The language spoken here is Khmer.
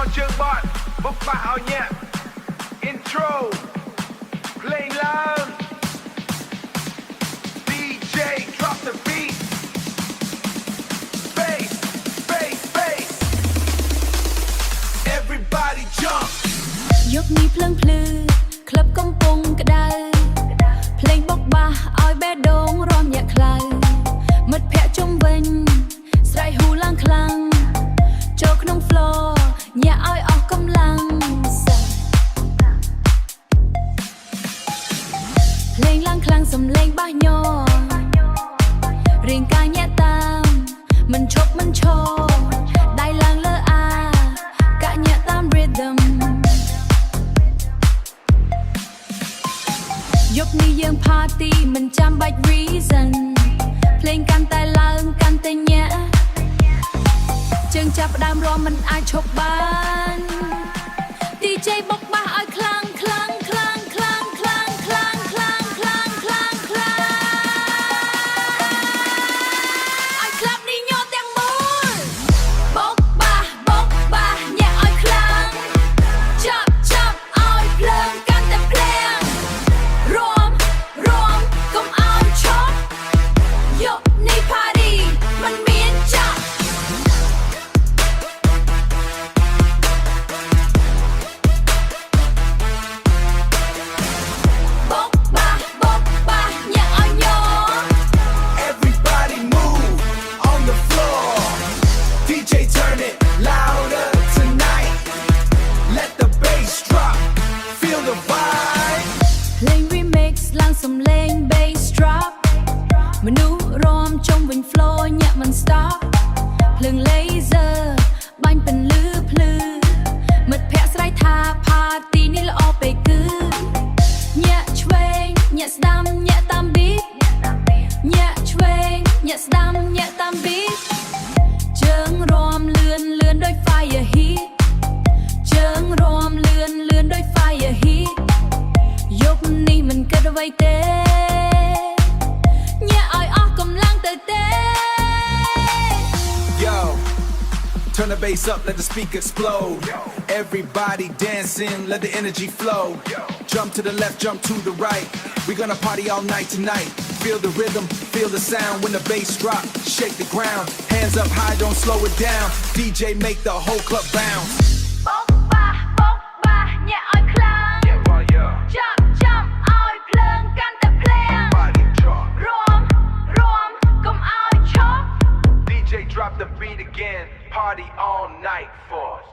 on chương bọn bốc bạo nhẹ intro play loud DJ drop the beat bass bass bass everybody jump ยกนี้เพลิงพลือคลับកំពុងក្តៅភ្លេងបុកបាសឲ្យបេះដូងរំញាក់ខ្លៅមិត្តភ័ក្តិជុំវិញស្រែកហ៊ូឡើងខ្លាំងចូលក្នុង floor ញាក់ឲ្យអស់កម្លាំងភ្លេងឡើងខ្លាំងសំឡេងបាសញ័ររាងកាយញាក់តាមមិនឈប់មិនឈរដៃឡើងលើអាកាក់ញាក់តាម rhythm យប់នេះយើង party មិនចាំបាច់ reason ភ្លេងកាន់តែឡើងកាន់តែញាក់ជើងចាប់ផ្ដើមរាំមិនអាចឈប់បាន DJ បុកបាសឲ្យខ្លាំងខ្លាំងខ្លាំងខ្លាំងខ្លាំងខ្លាំងខ្លាំងខ្លាំងខ្លាំងខ្លាំងឲ្យក្លាប់នេះញ័រទាំងមូលបុកបាសញាក់ឲ្យខ្លាំងចាប់ឲ្យភ្លើងកាន់តែភ្លៀងរួមកុំឲ្យឈប់យប់នេះ party មិនមានចប់បុកបាសញាក់ឲ្យញ័រ everybody move on the floor DJ turn it louder tonight let the bass drop feel the vibe ភ្លេង remix ឡើងសំឡេង bass drop មនុស្សរាំជុំវិញ floor ញាក់មិន stop ភ្លើង laser បាញ់ពន្លឺភ្លឺមិត្តភ័ក្តិស្រែកថា party នេះល្អពេកគឺញាក់ឆ្វេងញាក់ស្ដាំញាក់តាម beat ញាក់ឆ្វេងញាក់ស្ដាំញាក់តាម beat ជើងរាំលឿនដូច fire heat ជើងរាំលឿនដូច fire heat យប់នេះមិនគិតអ្វីទេញាក់ឲ្យអស់កម្លាំងទៅទេ Yo, turn the bass up, let the speaker explode. Everybody dancing, let the energy flow. Jump to the left, jump to the right. We're gonna party all night tonight. Feel the rhythm, feel the sound when the bass drop. Shake the ground, hands up high, don't slow it down. DJ make the whole club bounce. បុកបាសញាក់ឲ្យខ្លាំង ចាំឲ្យភ្លើងកាន់តែភ្លៀង Body drop. រួមកុំឲ្យឈប់ DJ drop the beat again. Party all night for us.